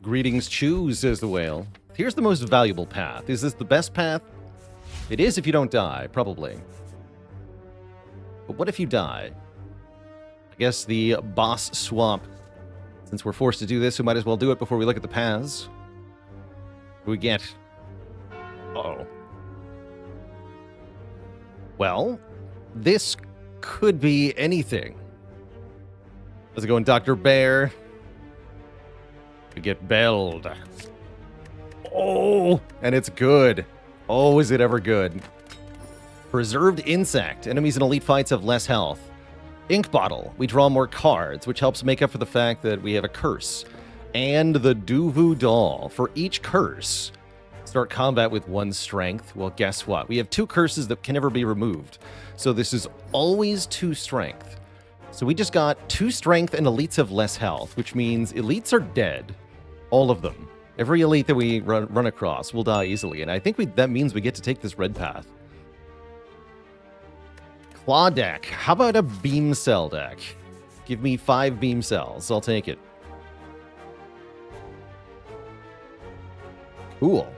Greetings, choose, says the whale. Here's the most valuable path. Is this the best path? It is if you don't die, probably. But what if you die? I guess the boss swap. Since we're forced to do this, we might as well do it before we look at the paths. What do we get? Uh-oh. Well, this could be anything. How's it going, Dr. Bear? We get belled. Oh, and it's good. Oh, is it ever good. Preserved Insect. Enemies in elite fights have less health. Ink Bottle. We draw more cards, which helps make up for the fact that we have a curse. And the Duvu Doll. For each curse, start combat with 1 strength. Well, guess what? We have 2 curses that can never be removed. So this is always 2 strength. So we just got 2 strength and elites have less health, which means elites are dead. All of them. Every elite that we run across will die easily. And I think that means we get to take this red path. Claw deck. How about a beam cell deck? Give me 5 beam cells. I'll take it. Cool.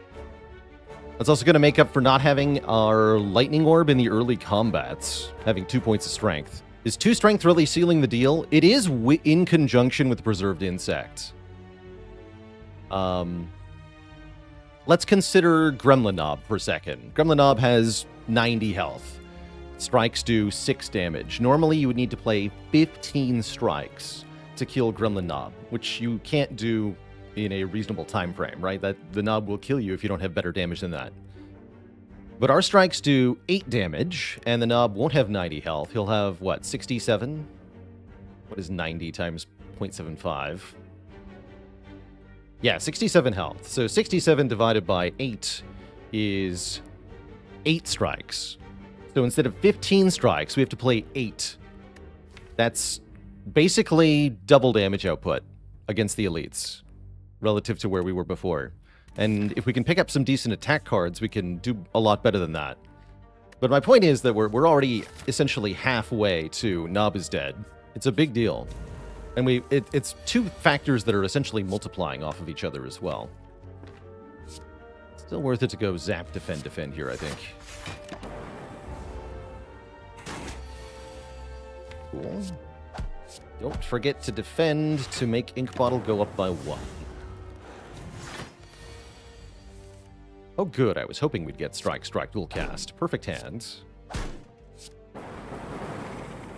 That's also going to make up for not having our lightning orb in the early combats, having 2 points of strength. Is 2 strength really sealing the deal? It is in conjunction with Preserved Insect. Let's consider Gremlin Knob for a second. Gremlin Knob has 90 health. Strikes do 6 damage. Normally, you would need to play 15 strikes to kill Gremlin Knob, which you can't do in a reasonable time frame, right? That the knob will kill you if you don't have better damage than that. But our strikes do 8 damage, and the knob won't have 90 health. He'll have, what, 67? What is 90 times 0.75? Yeah, 67 health. So 67 divided by 8 is 8 strikes. So instead of 15 strikes, we have to play 8. That's basically double damage output against the elites relative to where we were before. And if we can pick up some decent attack cards, we can do a lot better than that. But my point is that we're already essentially halfway to Knob is dead. It's a big deal. And it's 2 factors that are essentially multiplying off of each other as well. Still worth it to go zap, defend here, I think. Cool. Don't forget to defend to make Ink Bottle go up by 1. Oh, good. I was hoping we'd get Strike, Dual Cast. Perfect hand.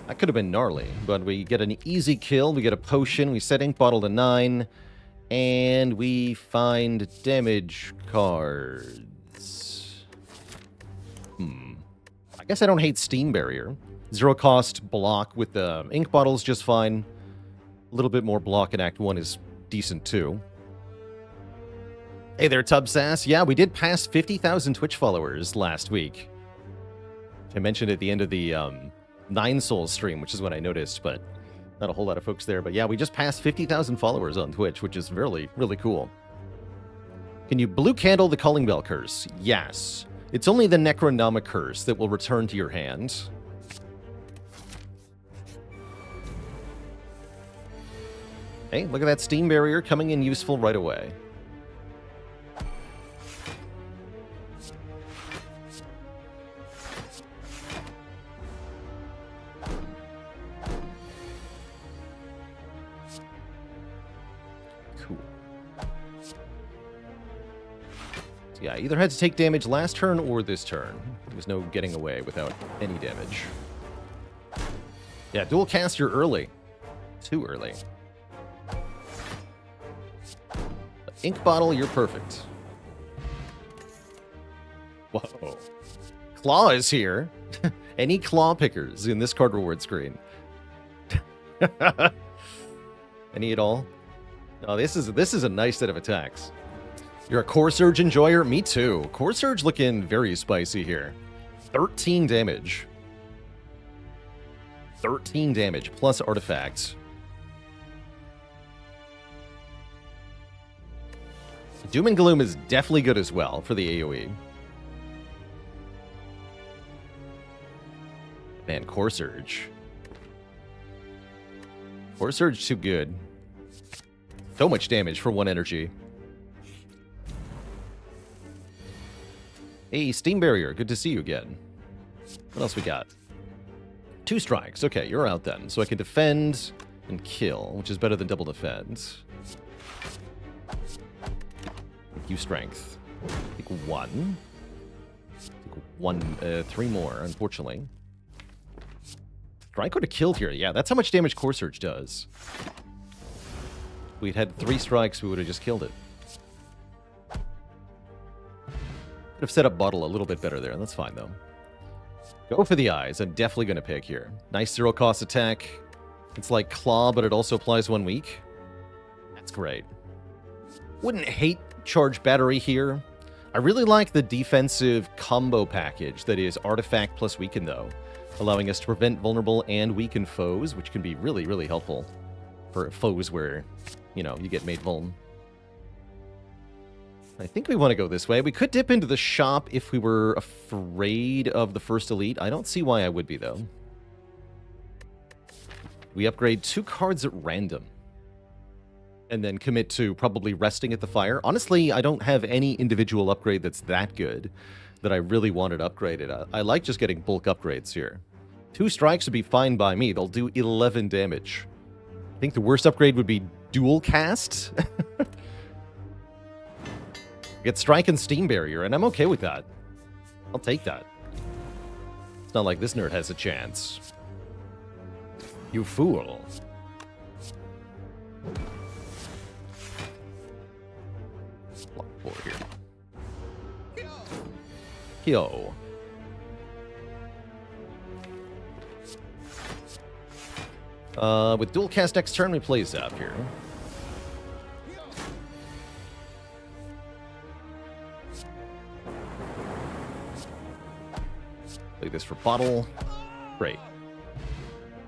That could have been gnarly, but we get an easy kill. We get a potion. We set Ink Bottle to 9. And we find damage cards. I guess I don't hate Steam Barrier. 0 cost block with the Ink Bottle's just fine. A little bit more block in Act 1 is decent too. Hey there, Tubsass. Yeah, we did pass 50,000 Twitch followers last week. I mentioned at the end of the 9 Souls stream, which is when I noticed, but not a whole lot of folks there. But yeah, we just passed 50,000 followers on Twitch, which is really, really cool. Can you blue candle the Calling Bell Curse? Yes. It's only the Necronomic Curse that will return to your hand. Hey, look at that Steam Barrier coming in useful right away. Cool. So yeah, either had to take damage last turn or this turn. There was no getting away without any damage. Yeah, dual cast, you're early. Too early. Ink Bottle, you're perfect. Whoa. Claw is here. Any claw pickers in this card reward screen? Any at all? No, this is a nice set of attacks. You're a Core Surge enjoyer? Me too. Core Surge looking very spicy here. 13 damage. 13 damage plus artifacts. Doom and Gloom is definitely good as well for the AoE. Man, Core Surge. Core Surge too good. So much damage for 1 energy. Hey, Steam Barrier, good to see you again. What else we got? 2 strikes. Okay, you're out then. So I can defend and kill, which is better than double defend. Thank you, strength. I think 1. I think 3 more, unfortunately. Strike would have killed here. Yeah, that's how much damage Core Surge does. If we'd had 3 strikes, we would have just killed it. Could have set up Bottle a little bit better there. That's fine, though. Go for the eyes. I'm definitely going to pick here. Nice 0-cost attack. It's like Claw, but it also applies 1 week. That's great. Wouldn't hate Charge Battery here. I really like the defensive combo package that is Artifact plus Weaken, though, allowing us to prevent vulnerable and weaken foes, which can be really, really helpful for foes where, you know, you get made vuln. I think we want to go this way. We could dip into the shop if we were afraid of the first elite. I don't see why I would be, though. We upgrade 2 cards at random. And then commit to probably resting at the fire. Honestly, I don't have any individual upgrade that's that good that I really wanted upgraded. I like just getting bulk upgrades here. 2 strikes would be fine by me. They'll do 11 damage. I think the worst upgrade would be dual cast. Get Strike and Steam Barrier, and I'm okay with that. I'll take that. It's not like this nerd has a chance. You fool. Block 4 here. Yo. With dual cast next turn, we play Zap here. Play this for Bottle. Great.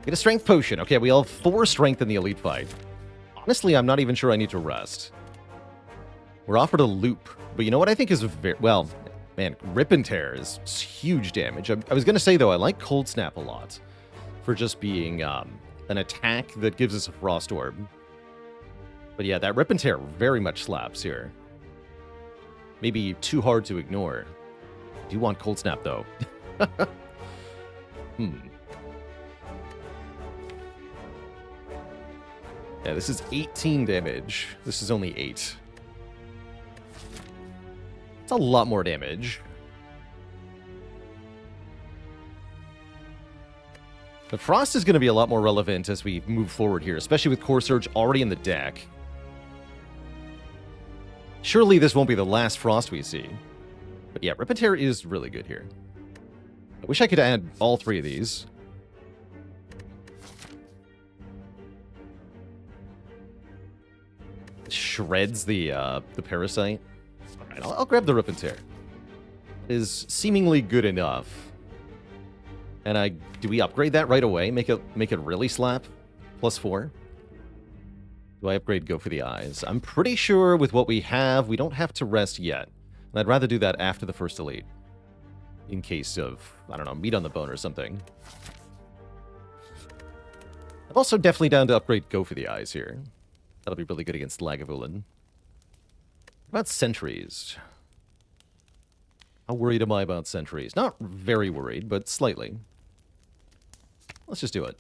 Get a Strength Potion. Okay, we all have 4 Strength in the Elite fight. Honestly, I'm not even sure I need to rest. We're offered a Loop. But you know what I think is very... Well, man, Rip and Tear is huge damage. I was going to say, though, I like Cold Snap a lot. For just being an attack that gives us a Frost Orb. But yeah, that Rip and Tear very much slaps here. Maybe too hard to ignore. I do want Cold Snap, though. Yeah, this is 18 damage. This is only 8. It's a lot more damage. The Frost is going to be a lot more relevant as we move forward here, especially with Core Surge already in the deck. Surely this won't be the last Frost we see. But yeah, Rip and Tear is really good here. I wish I could add all 3 of these. Shreds the Parasite. Alright, I'll grab the Rip and Tear. It is seemingly good enough. And do we upgrade that right away? Make it really slap? +4? Do I upgrade Go for the Eyes? I'm pretty sure with what we have, we don't have to rest yet. And I'd rather do that after the first elite. In case of, I don't know, meat on the bone or something. I'm also definitely down to upgrade Go for the Eyes here. That'll be really good against Lagavulin. What about Sentries? How worried am I about Sentries? Not very worried, but slightly. Let's just do it.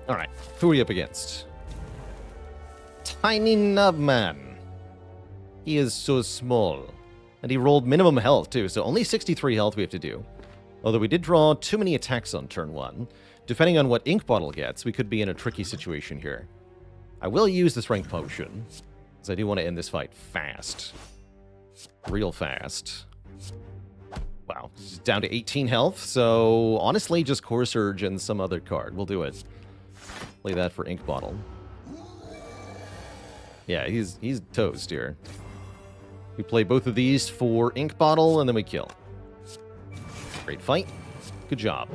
Alright, who are you up against? Tiny Nubman. He is so small. And he rolled minimum health, too, so only 63 health we have to do. Although we did draw too many attacks on turn 1. Depending on what Ink Bottle gets, we could be in a tricky situation here. I will use the Strength Potion, because I do want to end this fight fast. Real fast. Wow, it's down to 18 health, so honestly, just Core Surge and some other card. We'll do it. Play that for Ink Bottle. Yeah, he's toast here. We play both of these for Ink Bottle, and then we kill. Great fight. Good job.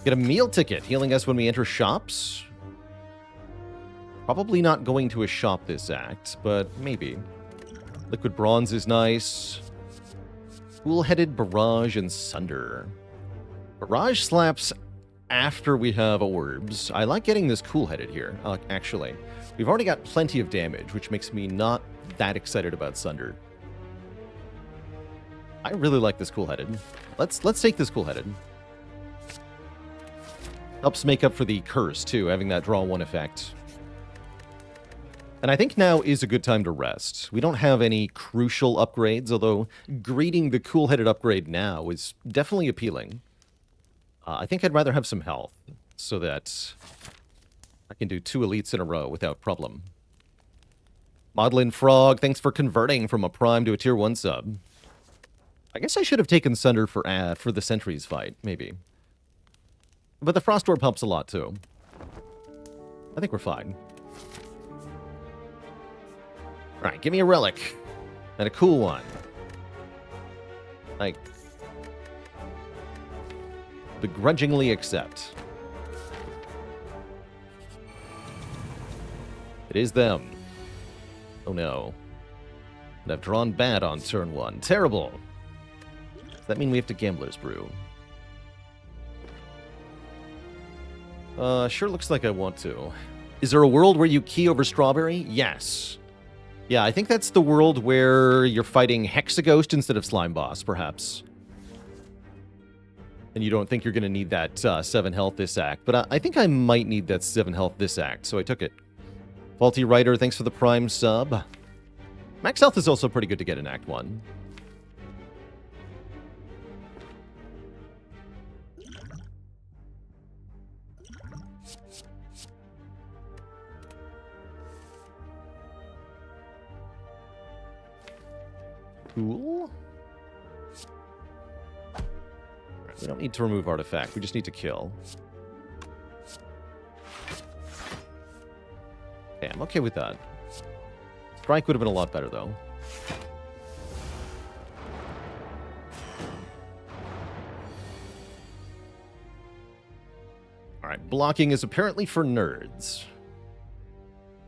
Get a meal ticket, healing us when we enter shops. Probably not going to a shop this act, but maybe. Liquid Bronze is nice. Cool-headed Barrage and Sunder. Barrage slaps after we have orbs. I like getting this cool-headed here, actually. We've already got plenty of damage, which makes me not that excited about Sunder. I really like this cool-headed. Let's take this cool-headed. Helps make up for the curse, too, having that draw 1 effect. And I think now is a good time to rest. We don't have any crucial upgrades, although greeting the cool-headed upgrade now is definitely appealing. I think I'd rather have some health, so that I can do 2 elites in a row without problem. Maudlin Frog, thanks for converting from a Prime to a Tier 1 sub. I guess I should have taken Sunder for the Sentries fight, maybe. But the Frost Orb helps a lot, too. I think we're fine. Alright, give me a relic. And a cool one. Like, begrudgingly accept. It is them. Oh no. And I've drawn bad on turn 1. Terrible. Does that mean we have to Gambler's Brew? Sure looks like I want to. Is there a world where you key over Strawberry? Yes. Yeah, I think that's the world where you're fighting Hexaghost instead of Slime Boss, perhaps. And you don't think you're going to need that 7 health this act. But I think I might need that 7 health this act, so I took it. Faulty Writer, thanks for the Prime sub. Max health is also pretty good to get in Act 1. Cool. We don't need to remove artifact. We just need to kill. Okay, I'm okay with that. Strike would have been a lot better, though. Alright, blocking is apparently for nerds.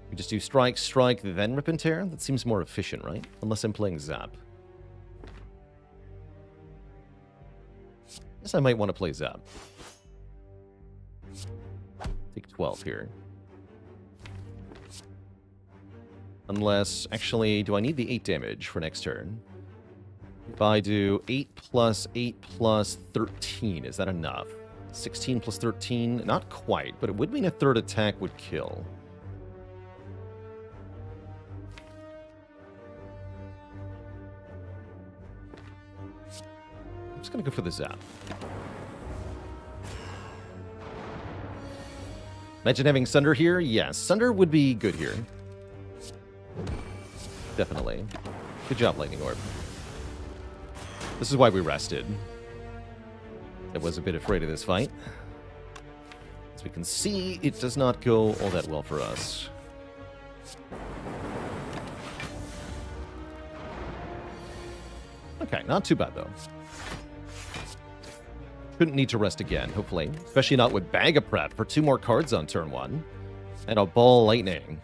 We just do strike, strike, then rip and tear? That seems more efficient, right? Unless I'm playing Zap. Guess I might want to play Zap. Take 12 here. Unless, actually, do I need the 8 damage for next turn? If I do 8 plus 8 plus 13, is that enough? 16 plus 13, not quite, but it would mean a 3rd attack would kill. I'm just going to go for the Zap. Imagine having Sunder here? Yes, Sunder would be good here. Definitely. Good job, Lightning Orb. This is why we rested. I was a bit afraid of this fight. As we can see, it does not go all that well for us. Okay, not too bad, though. Shouldn't need to rest again, hopefully. Especially not with Bag of Prep for 2 more cards on turn 1. And a Ball Lightning.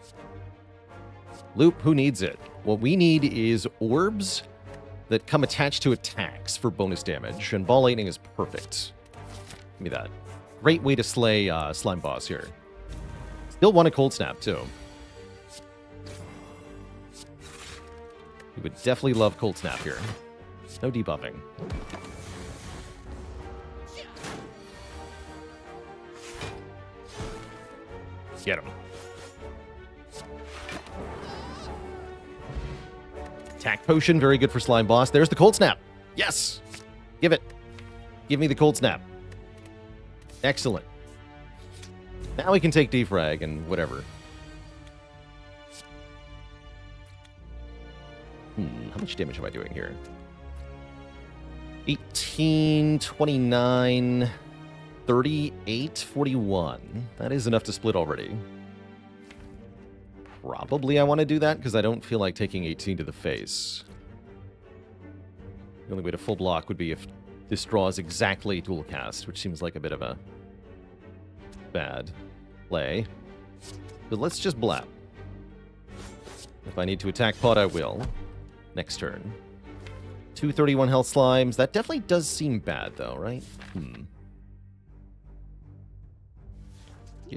Loop, who needs it? What we need is orbs that come attached to attacks for bonus damage, and Ball Lightning is perfect. Give me that. Great way to slay Slime Boss here. Still want a Cold Snap, too. You would definitely love Cold Snap here. No debuffing. Get him. Attack Potion, very good for Slime Boss. There's the Cold Snap. Yes! Give it. Give me the Cold Snap. Excellent. Now we can take Defrag and whatever. How much damage am I doing here? 18, 29, 38, 41. That is enough to split already. Probably I want to do that because I don't feel like taking 18 to the face. The only way to full block would be if this draws exactly dual cast, which seems like a bit of a bad play. But let's just blap. If I need to attack pot, I will. Next turn. 231 health slimes. That definitely does seem bad, though, right?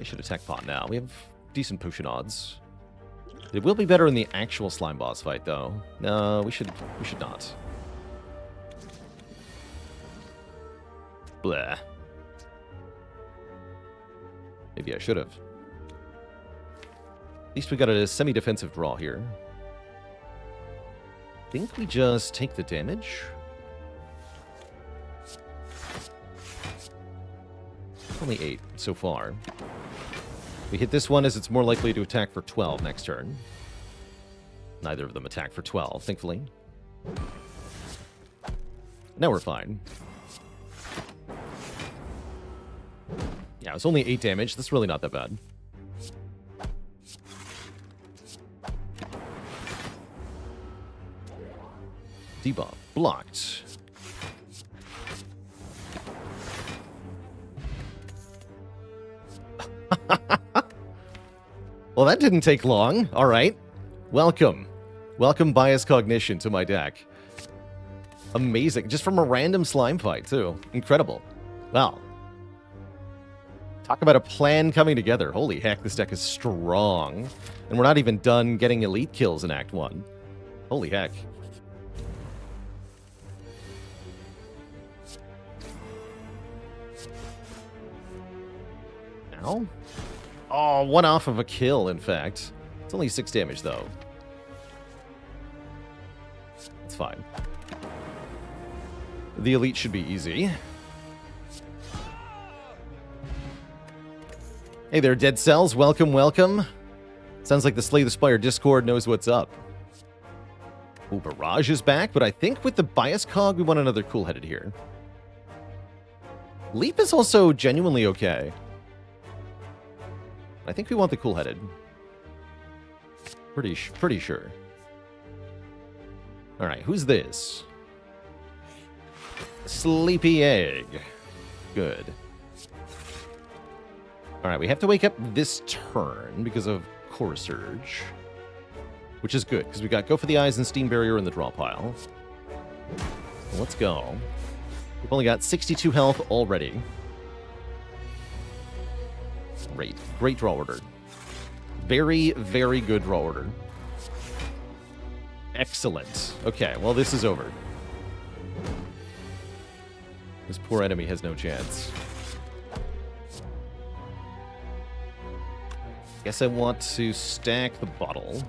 I should attack pot now. We have decent potion odds. It will be better in the actual slime boss fight, though. No, we should not. Blah. Maybe I should have. At least we got a semi-defensive draw here. I think we just take the damage. Only 8 so far. We hit this one as it's more likely to attack for 12 next turn. Neither of them attack for 12, thankfully. Now we're fine. Yeah, it's only 8 damage. That's really not that bad. Debuff blocked. Well, that didn't take long. All right. Welcome. Welcome Bias Cognition to my deck. Amazing. Just from a random slime fight, too. Incredible. Wow. Talk about a plan coming together. Holy heck, this deck is strong. And we're not even done getting elite kills in Act 1. Holy heck. Ow. Oh, one off of a kill, in fact. It's only 6 damage, though. It's fine. The elite should be easy. Hey there, Dead Cells. Welcome, welcome. Sounds like the Slay the Spire Discord knows what's up. Ooh, Barrage is back, but I think with the Bias Cog, we want another cool-headed here. Leap is also genuinely okay. I think we want the cool-headed. Pretty sure. All right, who's this? Sleepy Egg. Good. All right, we have to wake up this turn because of Core Surge, which is good because we got Go for the Eyes and Steam Barrier in the draw pile. Let's go. We've only got 62 health already. Great draw order. Very, very good draw order. Excellent. Okay, well, this is over. This poor enemy has no chance. Guess I want to stack the bottle.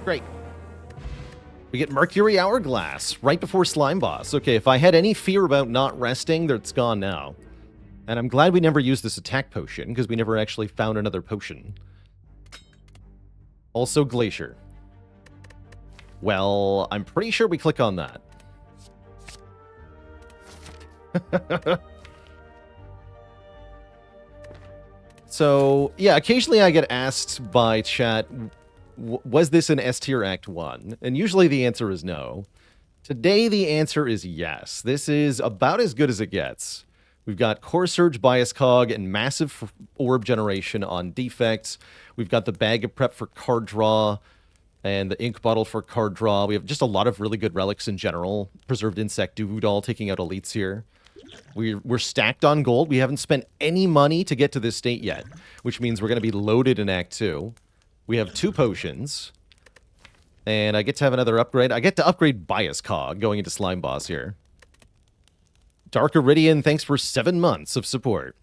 Great. We get Mercury Hourglass right before Slime Boss. Okay, if I had any fear about not resting, it's gone now. And I'm glad we never used this attack potion, because we never actually found another potion. Also Glacier. Well, I'm pretty sure we click on that. So, yeah, occasionally I get asked by chat, was this an S tier Act 1? And usually the answer is no. Today the answer is yes. This is about as good as it gets. We've got Core Surge, Bias Cog, and massive orb generation on Defect. We've got the Bag of Prep for card draw, and the Ink Bottle for card draw. We have just a lot of really good relics in general. Preserved Insect, Doodle taking out elites here. We're stacked on gold. We haven't spent any money to get to this state yet, which means we're going to be loaded in Act 2. We have 2 potions, and I get to have another upgrade. I get to upgrade Bias Cog going into Slime Boss here. Dark Iridian, thanks for 7 months of support.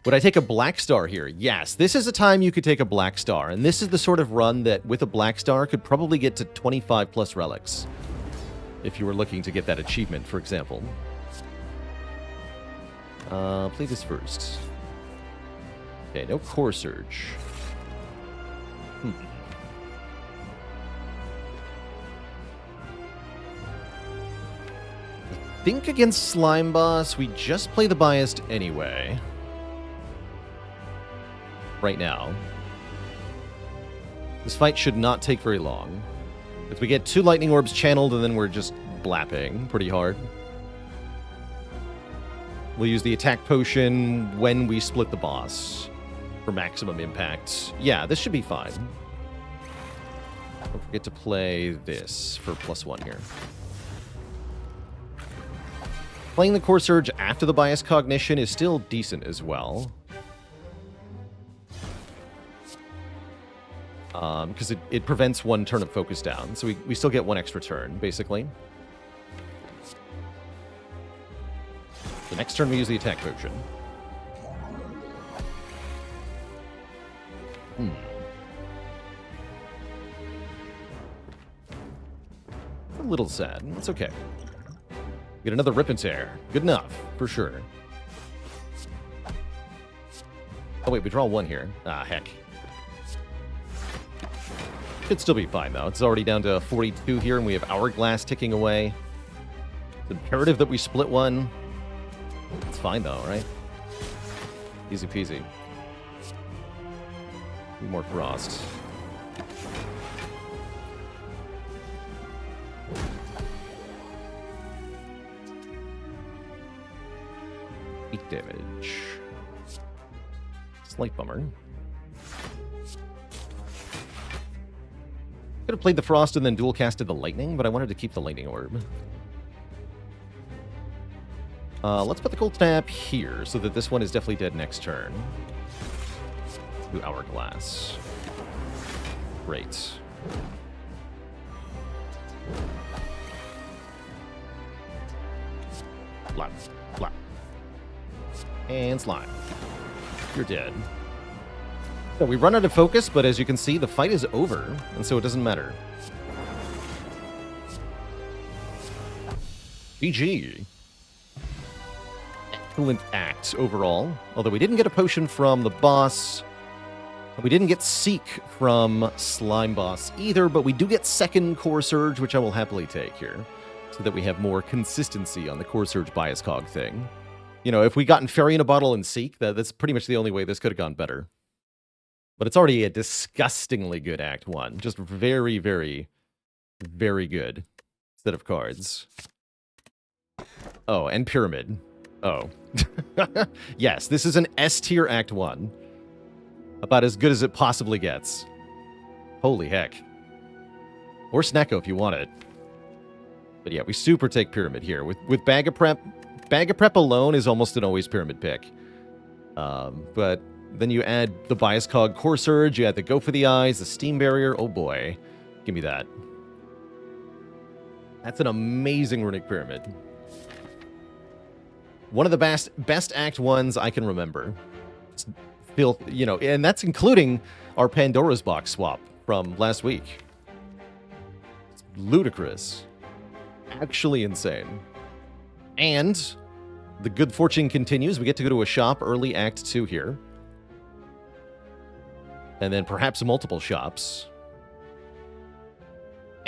Would I take a Black Star here? Yes, this is a time you could take a Black Star, and this is the sort of run that, with a Black Star, could probably get to 25 plus relics, if you were looking to get that achievement, for example. Play this first. Okay, no Core Surge. I think against Slime Boss, we just play the Biased anyway. Right now. This fight should not take very long. If we get 2 Lightning Orbs channeled, and then we're just blapping pretty hard. We'll use the attack potion when we split the boss for maximum impact. Yeah, this should be fine. Don't forget to play this for +1 here. Playing the Core Surge after the Bias Cognition is still decent as well. Because it prevents one turn of focus down, so we still get one extra turn, basically. The next turn we use the attack potion. A little sad. It's okay. Get another Rip and Tear. Good enough, for sure. Oh wait, we draw one here. Ah, heck. Should still be fine, though. It's already down to 42 here, and we have Hourglass ticking away. It's imperative that we split one. It's fine, though, right? Easy peasy. More Frost. Eight damage. Slight bummer. Could have played the Frost and then dual casted the Lightning, but I wanted to keep the Lightning Orb. Let's put the Cold Snap here, so that this one is definitely dead next turn. Do Hourglass. Great. Slap. Slap. And slime. You're dead. So we run out of focus, but as you can see, the fight is over, and so it doesn't matter. GG. Excellent act overall. Although we didn't get a potion from the boss. We didn't get Seek from Slime Boss either, but we do get second Core Surge, which I will happily take here, so that we have more consistency on the Core Surge Bias Cog thing. You know, if we gotten Fairy in a Bottle and Seek, that's pretty much the only way this could have gone better. But it's already a disgustingly good Act 1. Just very, very, very good set of cards. Oh, and Pyramid. Oh. Yes, this is an S-tier Act 1. About as good as it possibly gets. Holy heck. Or Snecko if you want it. But yeah, we super take Pyramid here. With Bag of Prep, Bag of Prep alone is almost an always Pyramid pick. But then you add the Bias Cog Core Surge, you add the Go for the Eyes, the Steam Barrier. Oh boy. Give me that. That's an amazing Runic Pyramid. One of the best Act 1s I can remember. Feel, you know, and that's including our Pandora's Box swap from last week. It's ludicrous. Actually insane. And the good fortune continues. We get to go to a shop early Act 2 here. And then perhaps multiple shops.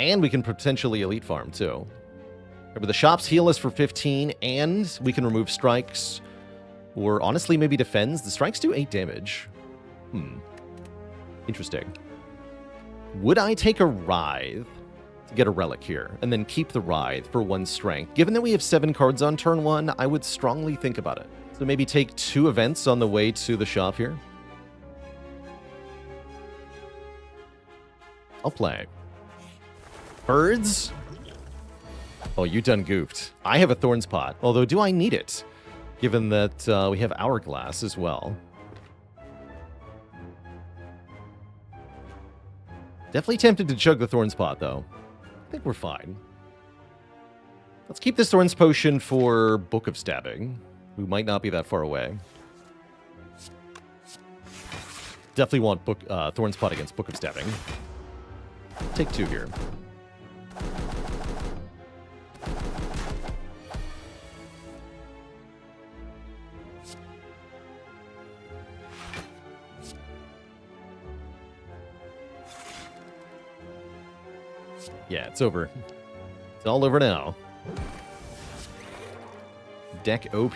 And we can potentially elite farm too. Remember, the shops heal us for 15, and we can remove strikes. Or honestly, maybe defends. The strikes do 8 damage. Interesting. Would I take a Writhe to get a relic here, and then keep the Writhe for 1 strength? Given that we have 7 cards on turn 1, I would strongly think about it. So maybe take 2 events on the way to the shop here. I'll play. Birds? Oh, you done goofed. I have a Thorns Pot, although do I need it? Given that we have Hourglass as well. Definitely tempted to chug the Thorns Pot, though. I think we're fine. Let's keep this Thorns Potion for Book of Stabbing, who might not be that far away. Definitely want Thorns Pot against Book of Stabbing. Take 2 here. Yeah, it's over. It's all over now. Deck OP.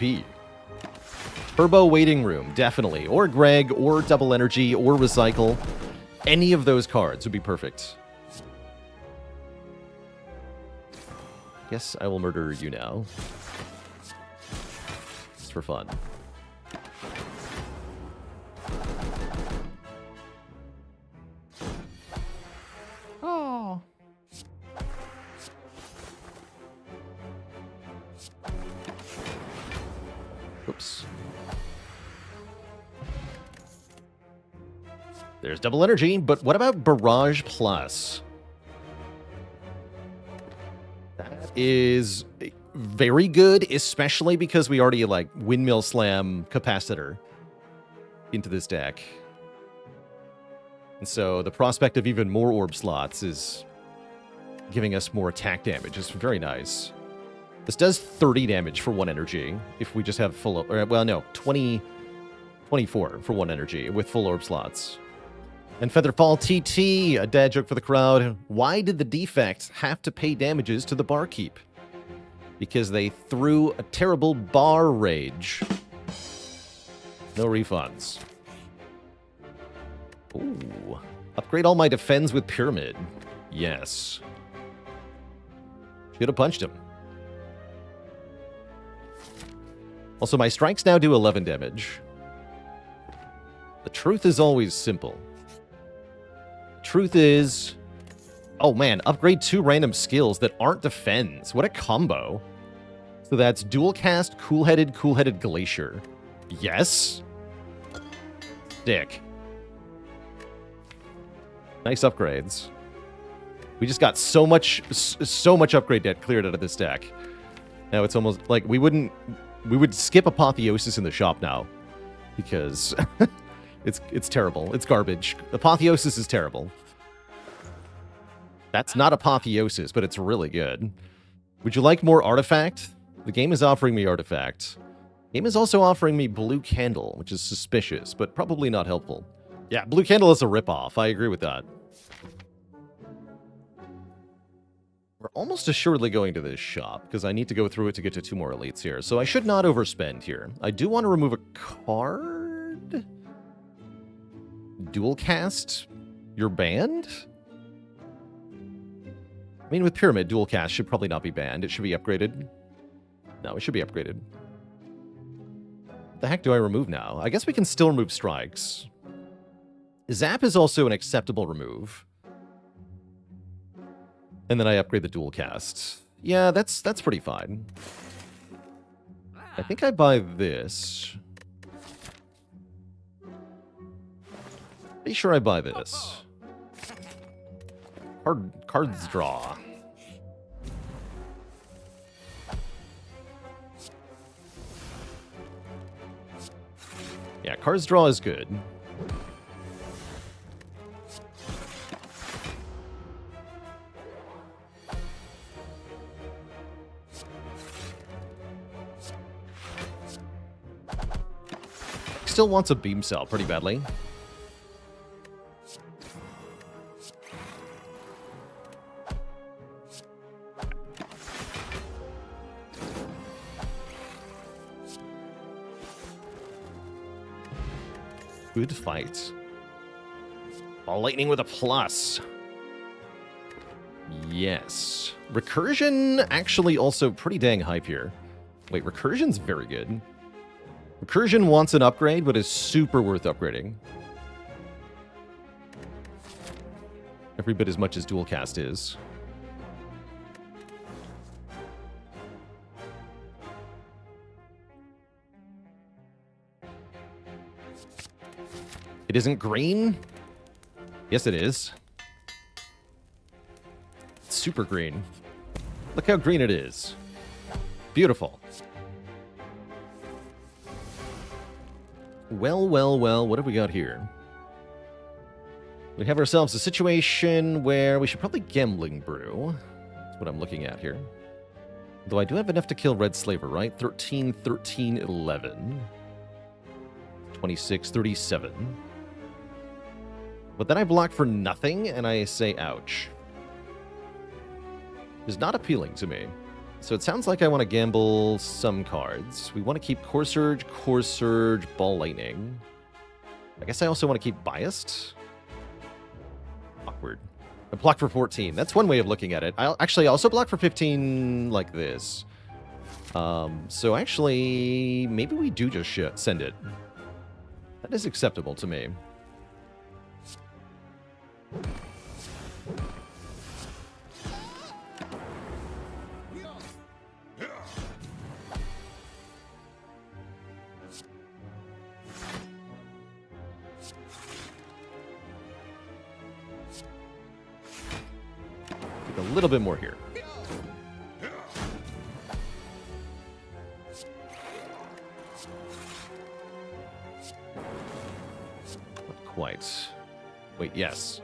Turbo Waiting Room, definitely. Or Greg, or Double Energy, or Recycle. Any of those cards would be perfect. Guess I will murder you now. Let's for fun. Oh. Oops. There's double energy, but what about Barrage Plus? That is very good, especially because we already, like, Windmill Slam Capacitor into this deck. And so the prospect of even more orb slots is giving us more attack damage. It's very nice. This does 30 damage for 1 energy if we just have full... well, no, 24 for 1 energy with full orb slots. And Featherfall TT, a dad joke for the crowd. Why did the Defect have to pay damages to the Barkeep? Because they threw a terrible bar rage. No refunds. Ooh. Upgrade all my defense with Pyramid. Yes. Should have punched him. Also, my strikes now do 11 damage. The truth is always simple. Truth is... oh man, upgrade 2 random skills that aren't defends. What a combo. So that's Dual Cast, Cool-Headed Glacier. Yes? Dick. Nice upgrades. We just got so much upgrade debt cleared out of this deck. Now it's almost like we would skip Apotheosis in the shop now. Because it's terrible. It's garbage. Apotheosis is terrible. That's not Apotheosis, but it's really good. Would you like more Artifact? The game is offering me Artifact. The game is also offering me Blue Candle, which is suspicious, but probably not helpful. Yeah, Blue Candle is a ripoff. I agree with that. We're almost assuredly going to this shop, because I need to go through it to get to 2 more elites here. So I should not overspend here. I do want to remove a card? Dual Cast your band? I mean, with Pyramid, Dual Cast should probably not be banned. It should be upgraded. No, it should be upgraded. What the heck do I remove now? I guess we can still remove strikes. Zap is also an acceptable remove. And then I upgrade the Dual Cast. Yeah, that's pretty fine. I think I buy this. Pretty sure I buy this. Cards draw. Yeah, cards draw is good. Still wants a beam cell pretty badly. Good fight. Ball lightning with a plus. Yes. Recursion actually also pretty dang hype here. Wait, Recursion's very good. Recursion wants an upgrade, but is super worth upgrading. Every bit as much as Dual Cast is. It isn't green? Yes, it is. It's super green. Look how green it is. Beautiful. Well, well, well, what have we got here? We have ourselves a situation where we should probably Gambling Brew. That's what I'm looking at here. Though I do have enough to kill Red Slaver, right? 13, 13, 11. 26, 37. But then I block for nothing, and I say, ouch. It's not appealing to me. So it sounds like I want to gamble some cards. We want to keep Core Surge, Ball Lightning. I guess I also want to keep Biased. Awkward. I block for 14. That's one way of looking at it. I'll actually also block for 15 like this. So actually, maybe we do just send it. That is acceptable to me. Take a little bit more here. Quite. Wait, yes.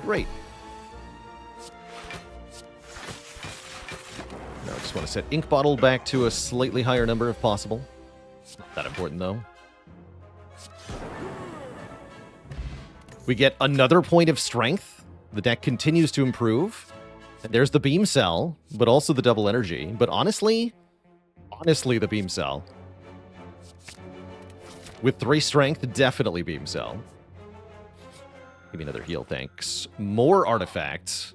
Great. Now I just want to set Ink Bottle back to a slightly higher number if possible. Not that important, though. We get another point of strength. The deck continues to improve. And there's the Beam Cell, but also the double energy. But honestly, the Beam Cell. With 3 strength, definitely Beam Cell. Give me another heal, thanks. More artifacts.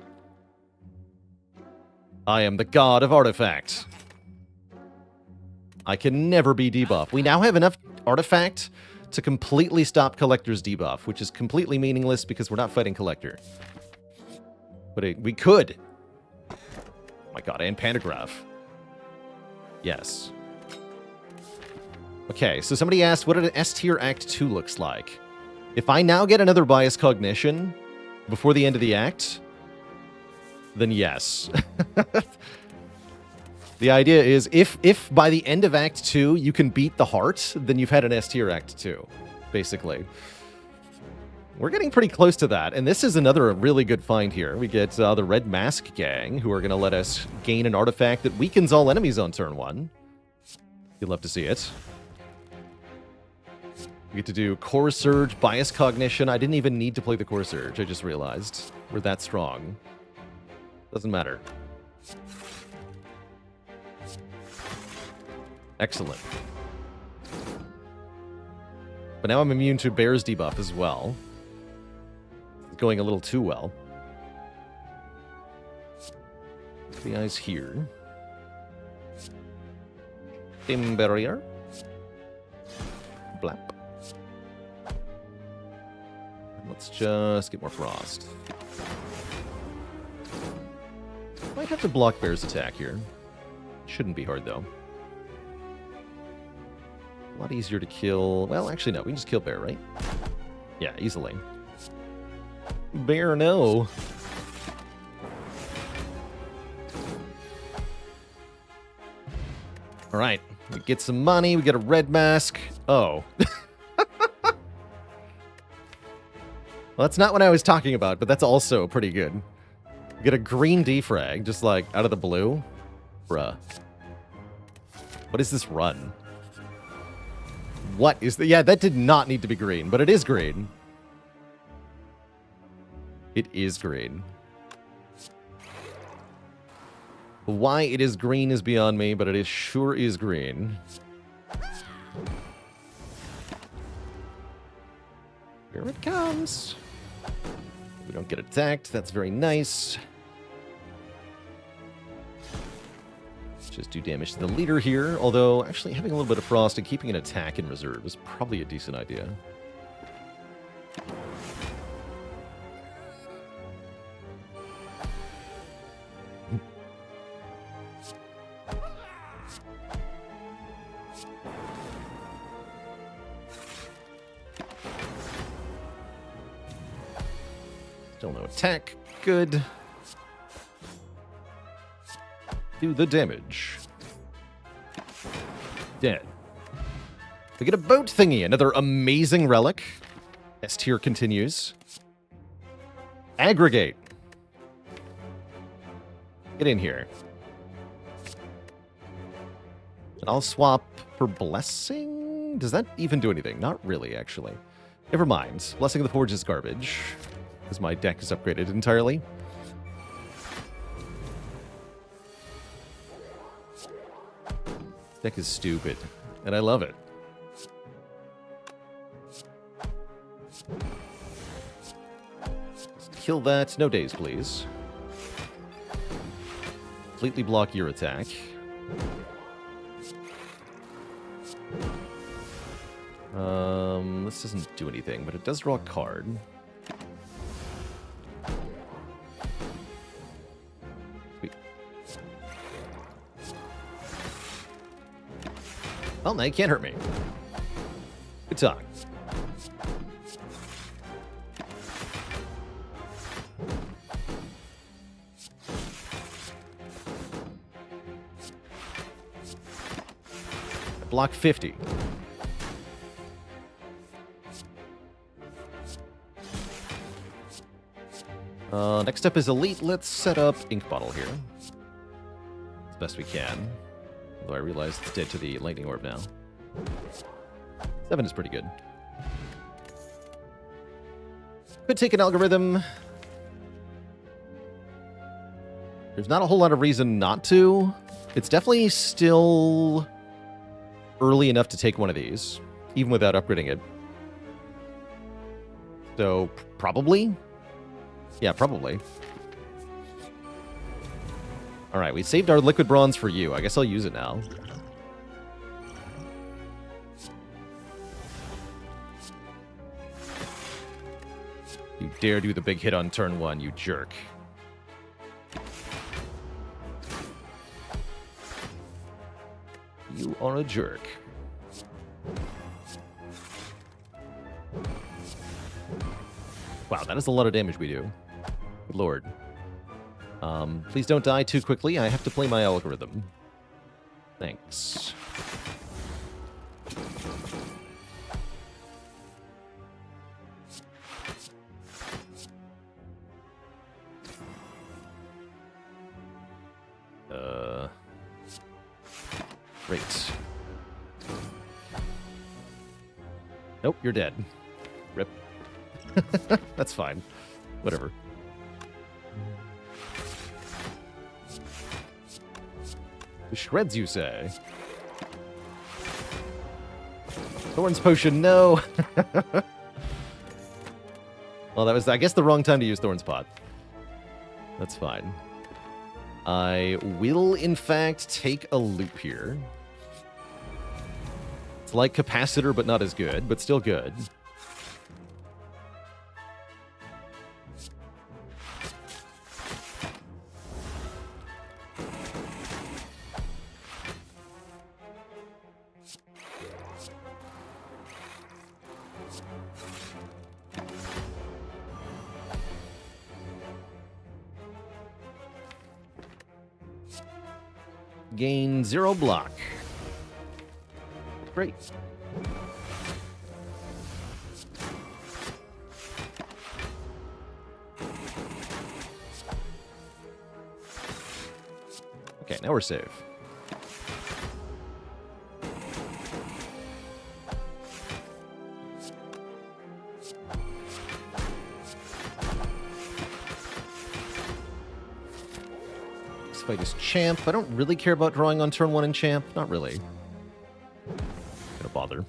I am the god of artifact. I can never be debuffed. We now have enough artifact to completely stop Collector's debuff, which is completely meaningless because we're not fighting Collector. But we could. Oh my god, and Pantograph. Yes. Okay, so somebody asked what an S-tier Act 2 looks like. If I now get another Bias Cognition before the end of the act, then yes. The idea is if by the end of Act 2 you can beat the heart, then you've had an S-tier Act 2, basically. We're getting pretty close to that, and this is another really good find here. We get the Red Mask Gang, who are going to let us gain an artifact that weakens all enemies on turn 1. You'd love to see it. We get to do Core Surge, Bias Cognition. I didn't even need to play the Core Surge, I just realized. We're that strong. Doesn't matter. Excellent. But now I'm immune to Bear's debuff as well. It's going a little too well. The eyes here. Dim Barrier. Blap. Let's just get more Frost. Might have to block Bear's attack here. Shouldn't be hard, though. A lot easier to kill. Well, actually, no. We can just kill Bear, right? Yeah, easily. Bear, no. All right. We get some money. We get a red mask. Oh. Well, that's not what I was talking about, but that's also pretty good. We get a green defrag, just like out of the blue. Bruh. What is this run? What is the... Yeah, that did not need to be green, but it is green. It is green. Why it is green is beyond me, but it sure is green. Here it comes. We don't get attacked. That's very nice. Let's just do damage to the leader here. Although, actually, having a little bit of Frost and keeping an attack in reserve is probably a decent idea. Still no attack. Good. Do the damage. Dead. We get a boat thingy. Another amazing relic. S tier continues. Aggregate. Get in here. And I'll swap for Blessing. Does that even do anything? Not really, actually. Never mind. Blessing of the Forge is garbage. Because my deck is upgraded entirely. This deck is stupid, and I love it. Just kill that. No days, please. completely block your attack. This doesn't do anything, but it does draw a card. Sweet. Well, now you can't hurt me. Good talk. Block 50. Next up is Elite. Let's set up Ink Bottle here. As best we can. Although I realize it's dead to the Lightning Orb now. 7 is pretty good. Could take an Algorithm. There's not a whole lot of reason not to. It's definitely still early enough to take one of these, even without upgrading it. So, probably? Yeah, probably. Alright, we saved our Liquid Bronze for you. I guess I'll use it now. You dare do the big hit on turn 1, you jerk. You are a jerk. Wow, that is a lot of damage we do. Good lord. Please don't die too quickly. I have to play my algorithm. Thanks. Great. Nope, you're dead. Rip. That's fine. Whatever. The shreds, you say? Thorn's Potion, no! Well, that was, I guess, the wrong time to use Thorn's Pot. That's fine. I will, in fact, take a loop here. It's like Capacitor, but not as good, but still good. Gain 0 block. Great. Okay, now we're safe. Fight is Champ. I don't really care about drawing on turn 1 in Champ. Not really. Gonna bother.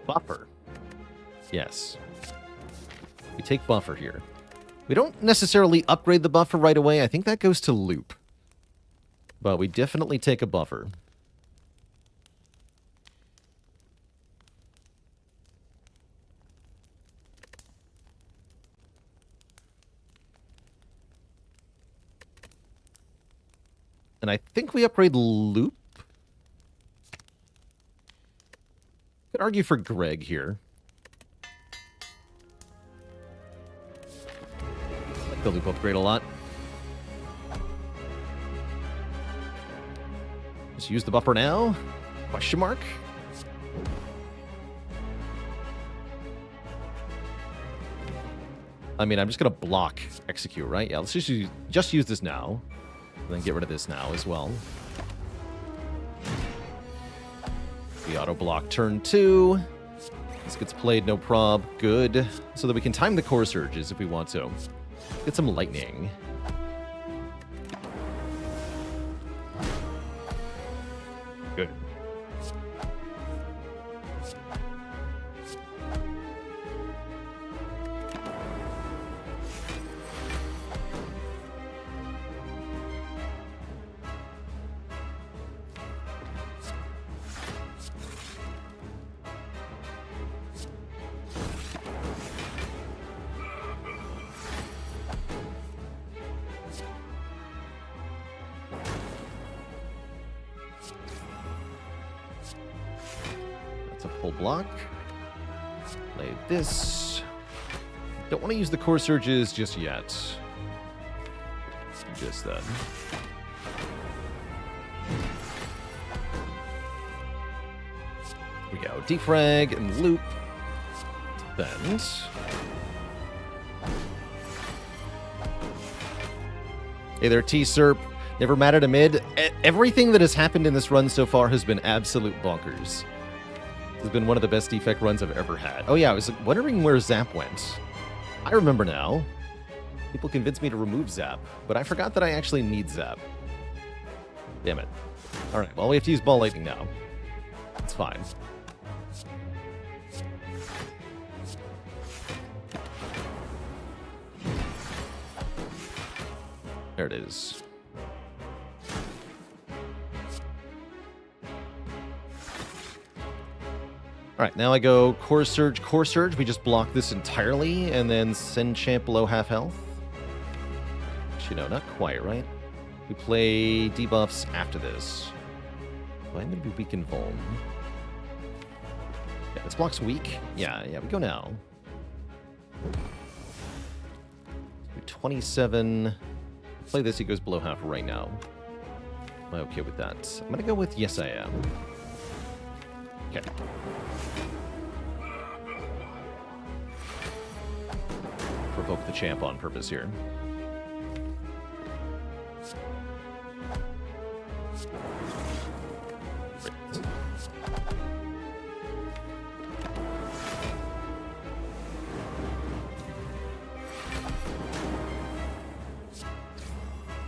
Buffer. Yes. We take Buffer here. We don't necessarily upgrade the Buffer right away. I think that goes to Loop. But we definitely take a Buffer. And I think we upgrade Loop. Could argue for Greg here. I like the Loop upgrade a lot. Just use the Buffer now? Question mark? I mean, I'm just going to block Execute, right? Yeah, let's just use this now. And then get rid of this now as well. The auto block turn 2. This gets played, no prob. Good. So that we can time the core surges if we want to. Get some lightning. Good. It's a full block. Play this. Don't want to use the core surges just yet. Just then. Here we go. Defrag and loop. Defend. Hey there, T-Serp. Never mattered a mid. Everything that has happened in this run so far has been absolute bonkers. This has been one of the best Defect runs I've ever had. Oh yeah, I was wondering where Zap went. I remember now. People convinced me to remove Zap, but I forgot that I actually need Zap. Damn it. Alright, well we have to use Ball Lightning now. It's fine. There it is. Alright, now I go Core Surge, Core Surge. We just block this entirely, and then send Champ below half health. Actually, no, not quite, right? We play debuffs after this. Well, I'm going to be weak in Vuln. Yeah, this block's weak. Yeah, we go now. 27. Play this, he goes below half right now. Am I okay with that? I'm going to go with yes, I am. Okay. Provoke the champ on purpose here. Great.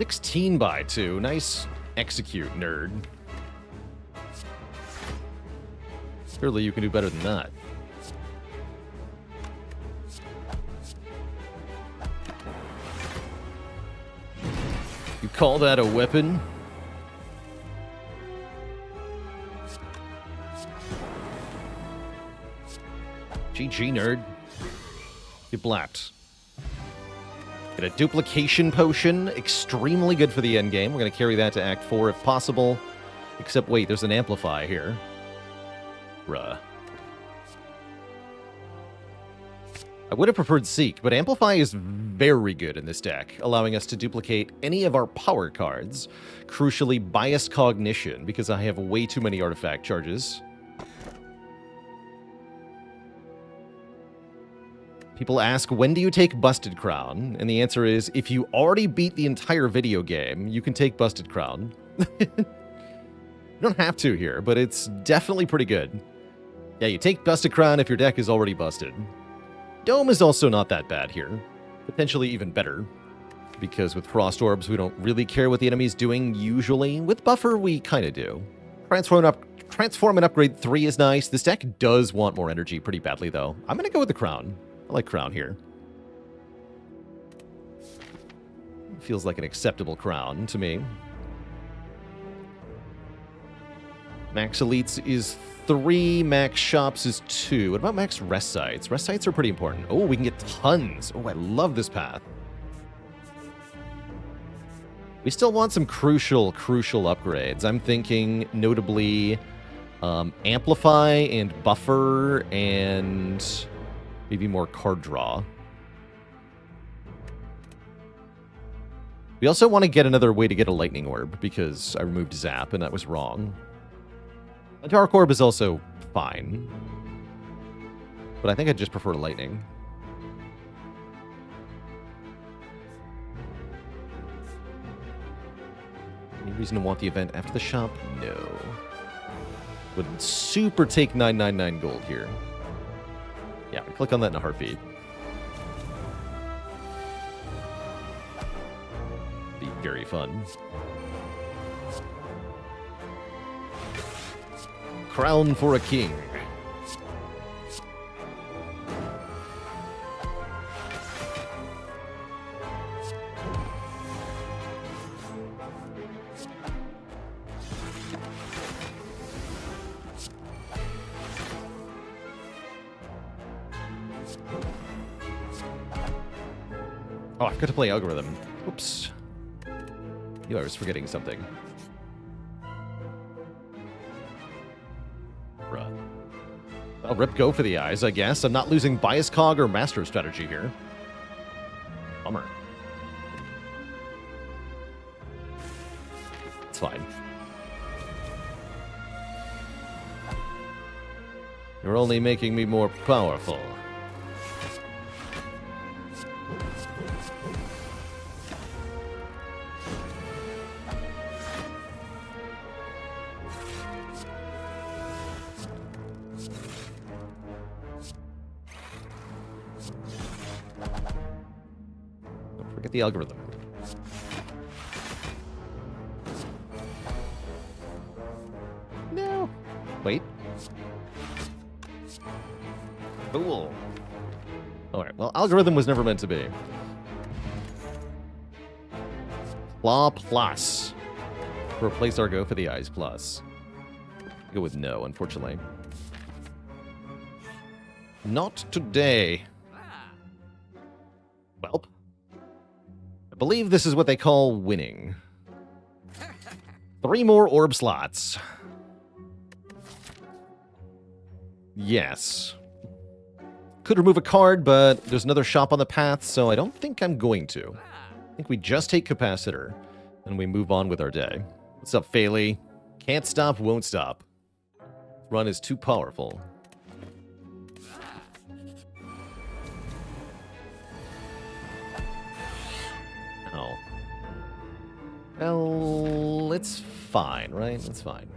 $16 by 2. Nice execute, nerd. Surely you can do better than that. You call that a weapon? GG, nerd. Get blapped. Get a duplication potion. Extremely good for the endgame. We're going to carry that to Act 4 if possible. Except, wait, there's an Amplify here. Bruh. I would have preferred Seek, but Amplify is very good in this deck, allowing us to duplicate any of our power cards. Crucially, Biased Cognition, because I have way too many artifact charges. People ask, when do you take Busted Crown? And the answer is, if you already beat the entire video game, you can take Busted Crown. You don't have to here, but it's definitely pretty good. Yeah, you take Busted Crown if your deck is already busted. Dome is also not that bad here. Potentially even better. Because with Frost Orbs, we don't really care what the enemy's doing usually. With Buffer, we kind of do. Transform and Upgrade 3 is nice. This deck does want more energy pretty badly, though. I'm going to go with the Crown. I like Crown here. Feels like an acceptable Crown to me. Max Elites is 3, Max Shops is 2. What about Max Rest Sites? Rest Sites are pretty important. Oh, we can get tons. Oh, I love this path. We still want some crucial upgrades. I'm thinking notably Amplify and Buffer and maybe more card draw. We also want to get another way to get a Lightning Orb because I removed Zap and that was wrong. A Dark Orb is also fine. But I think I'd just prefer Lightning. Any reason to want the event after the shop? No. Would super take 999 gold here. Yeah, click on that in a heartbeat. Be very fun. Crown for a king. Oh, I've got to play Algorithm. Oops. Knew I was forgetting something. Bruh. I'll rip go for the eyes, I guess. I'm not losing bias cog or master strategy here. Bummer. It's fine. You're only making me more powerful. Don't forget the algorithm. No. Wait. Cool. Alright, well, algorithm was never meant to be. Claw plus. Replace our go for the eyes plus. Go with no, unfortunately. Not today. Welp. I believe this is what they call winning. 3 more orb slots. Yes. Could remove a card, but there's another shop on the path, so I don't think I'm going to. I think we just take Capacitor, and we move on with our day. What's up, Phaley? Can't stop, won't stop. Run is too powerful. Oh. Well, it's fine, right? It's fine.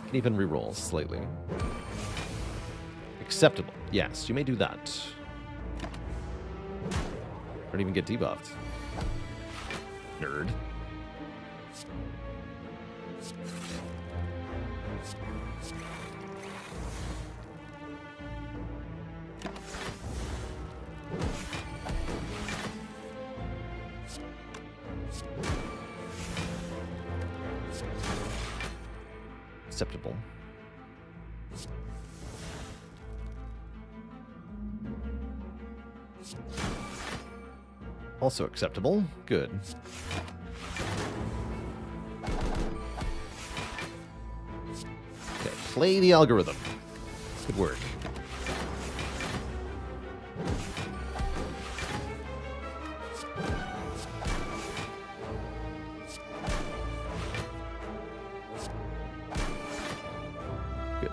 Can even reroll slightly. Acceptable. Yes, you may do that. Don't even get debuffed. Nerd. Acceptable. Also acceptable. Good. Okay, play the algorithm. Good work. Good.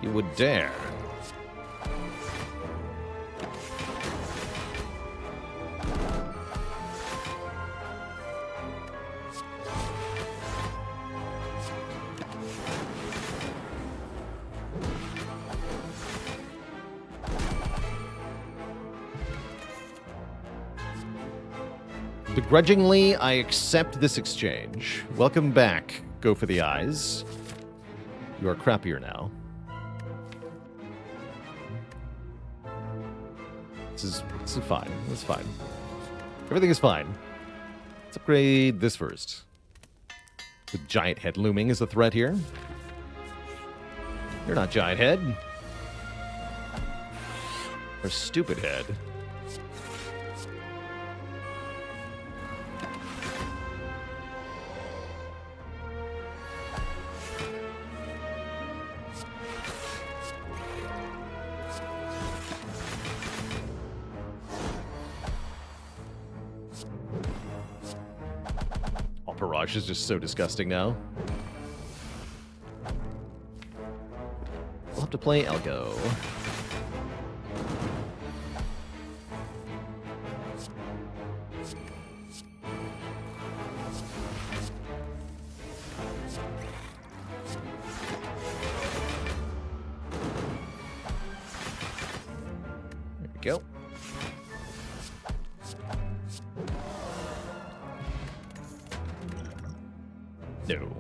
You would dare. Begrudgingly, I accept this exchange. Welcome back, Go for the Eyes. You are crappier now. This is fine. It's fine. Everything is fine. Let's upgrade this first. The giant head looming is a threat here. You're not giant head. Or stupid head. Barrage is just so disgusting now. We'll have to play Elgo. There we go. No.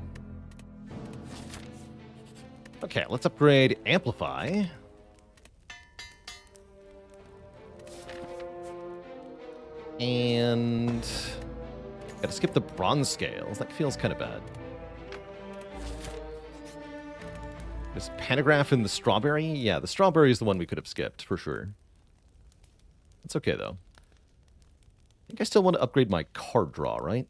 Okay, let's upgrade Amplify. And gotta skip the bronze scales. That feels kind of bad. This pantograph in the strawberry? Yeah, the strawberry is the one we could have skipped, for sure. It's okay, though. think I still want to upgrade my card draw, right?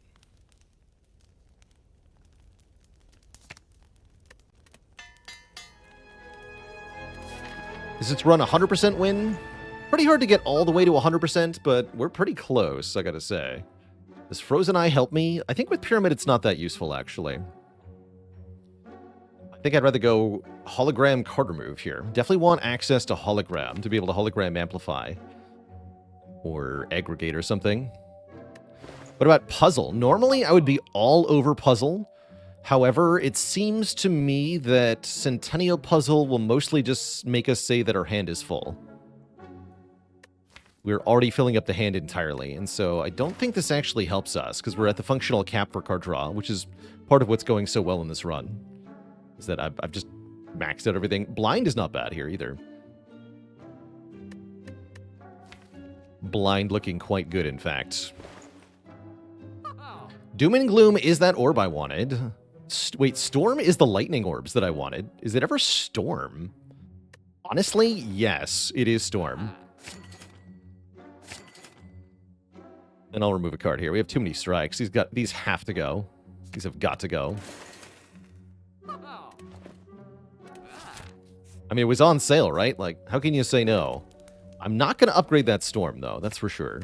Is its run 100% win? Pretty hard to get all the way to 100%, but we're pretty close, I gotta say. Does Frozen Eye help me? I think with Pyramid it's not that useful, actually. I think I'd rather go Hologram card remove here. Definitely want access to Hologram to be able to Hologram Amplify. Or Aggregate or something. What about Puzzle? Normally I would be all over Puzzle. However, it seems to me that Centennial Puzzle will mostly just make us say that our hand is full. We're already filling up the hand entirely, and so I don't think this actually helps us, because we're at the functional cap for card draw, which is part of what's going so well in this run. Is that I've just maxed out everything. Blind is not bad here, either. Blind looking quite good, in fact. Doom and Gloom is that orb I wanted. Wait, Storm is the lightning orbs that I wanted. Is it ever Storm? Honestly, yes, it is Storm. And I'll remove a card here. We have too many strikes. These have to go. These have got to go. I mean, it was on sale, right? Like, how can you say no? I'm not going to upgrade that Storm, though. That's for sure.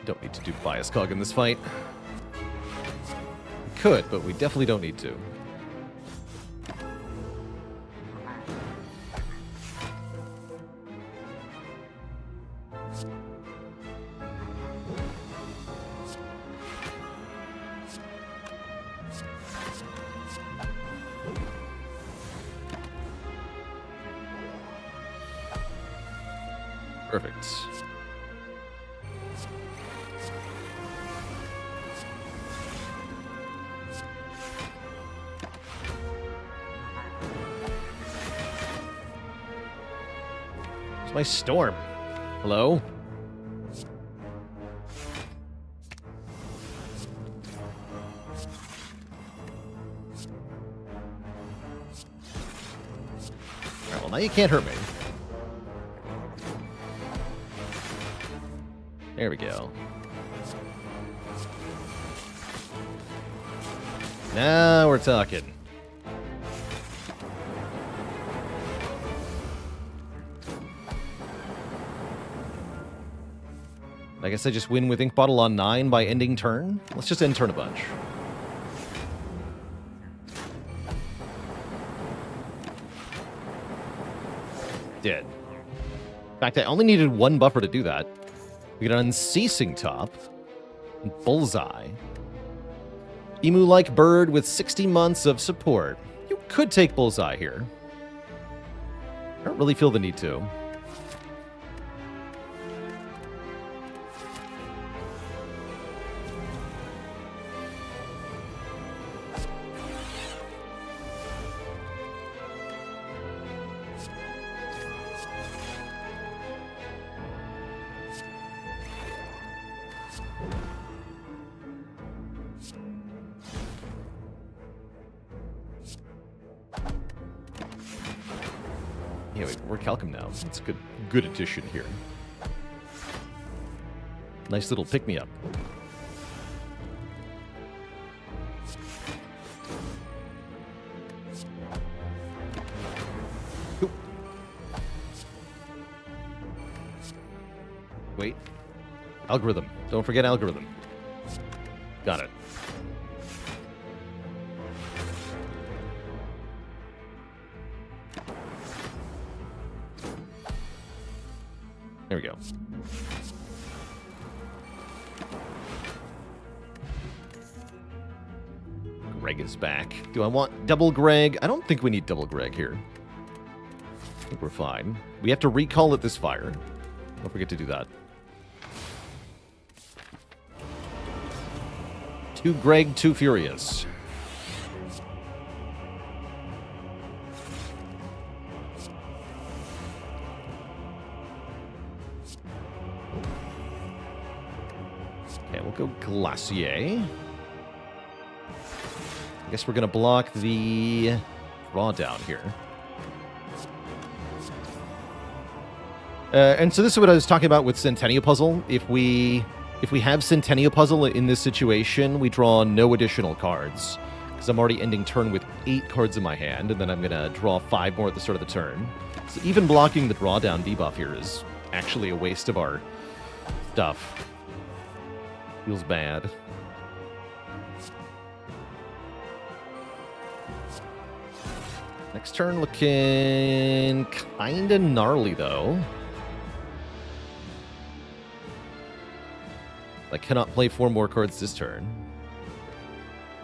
Don't need to do Bias Cog in this fight. We could, but we definitely don't need to. Perfect. It's my Storm. Hello? Alright, well, now you can't hurt me. There we go. Now we're talking. I guess I just win with Ink Bottle on 9 by ending turn? Let's just end turn a bunch. Dead. In fact, I only needed one buffer to do that. We get an Unceasing Top. And Bullseye. Emu-like bird with 60 months of support. You could take Bullseye here. I don't really feel the need to. Yeah, we're Calcum now. It's a good addition here. Nice little pick-me-up. Wait. Algorithm. Don't forget algorithm. Got it. There we go. Greg is back. Do I want double Greg? I don't think we need double Greg here. I think we're fine. We have to recall at this fire. Don't forget to do that. 2 Greg, 2 Furious. Okay, we'll go Glacier. I guess we're going to block the draw down here. And so this is what I was talking about with Centennial Puzzle. If we have Centennial Puzzle in this situation, we draw no additional cards. Because I'm already ending turn with 8 cards in my hand, and then I'm going to draw 5 more at the start of the turn. So even blocking the drawdown debuff here is actually a waste of our stuff. Feels bad. Next turn looking kinda gnarly, though. I cannot play 4 more cards this turn.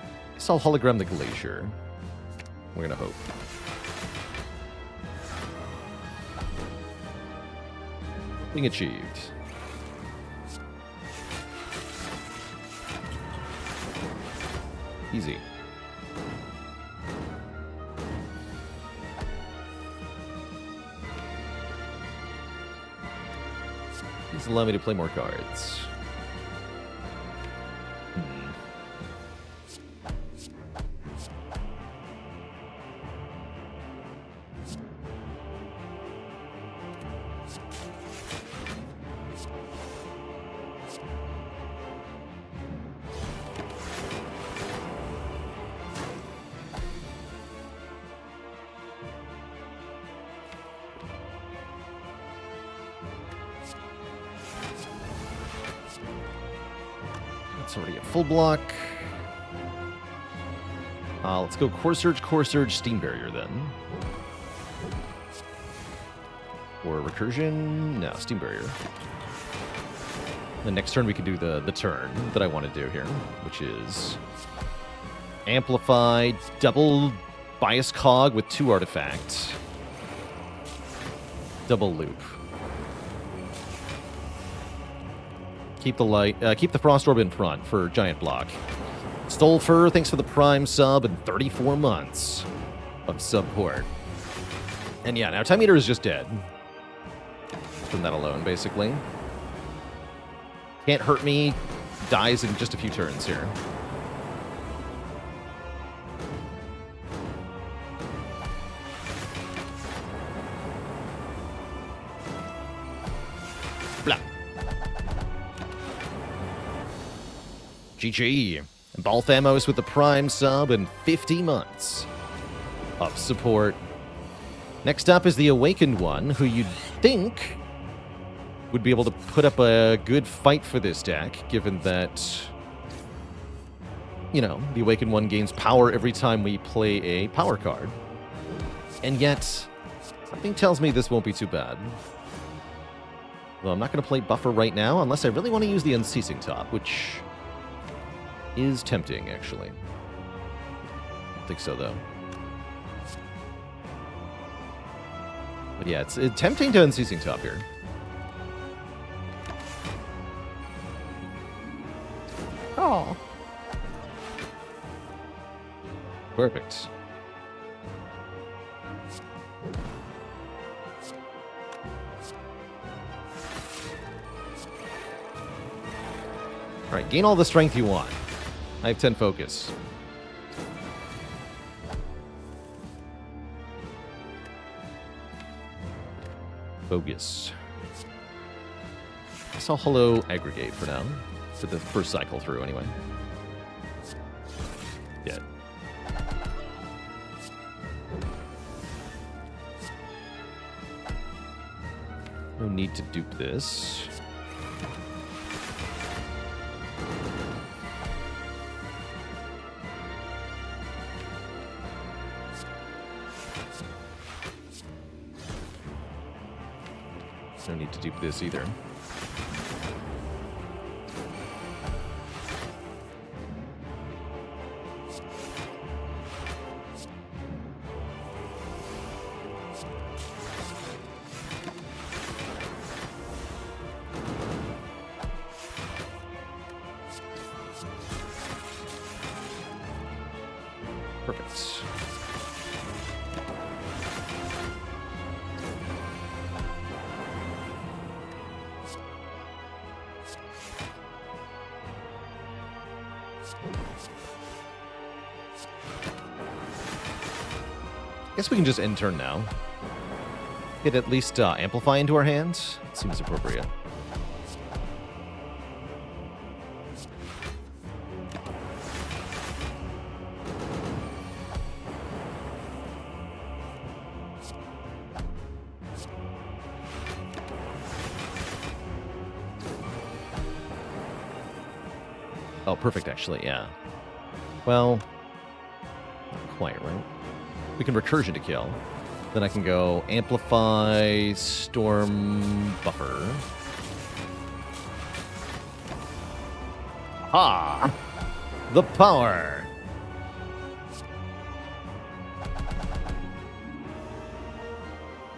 I guess I'll hologram the Glacier. We're gonna hope. Being achieved. Easy. Please allow me to play more cards. It's already a full block. Let's go Core Surge, Steam Barrier then. Or Recursion? No, Steam Barrier. The next turn we can do the turn that I want to do here, which is Amplify, double Bias Cog with 2 artifacts. Double Loop. Keep the Frost Orb in front for Giant Block. Stolfer, thanks for the Prime sub and 34 months of support. And yeah, now Time Eater is just dead. From that alone, basically. Can't hurt me. Dies in just a few turns here. Blah. GG. Balthamos with the Prime sub and 50 months of support. Next up is the Awakened one, who you'd think would be able to put up a good fight for this deck, given that, you know, the Awakened one gains power every time we play a power card. And yet, something tells me this won't be too bad. Well, I'm not going to play Buffer right now, unless I really want to use the Unceasing Top, which is tempting, actually. I don't think so, though. But yeah, it's tempting to Unceasing Top here. Oh. Perfect. Alright, gain all the strength you want. I have 10 focus. Bogus. I saw Hello Aggregate for now. For the first cycle through, anyway. Dead. No need to dupe this. No need to dupe this either. Perfect. Guess we can just end turn now. Get at least Amplify into our hands. Seems appropriate. Oh, perfect, actually, yeah. Well, not quite, right? We can Recursion to kill. Then I can go Amplify, Storm, Buffer. Ah! The power!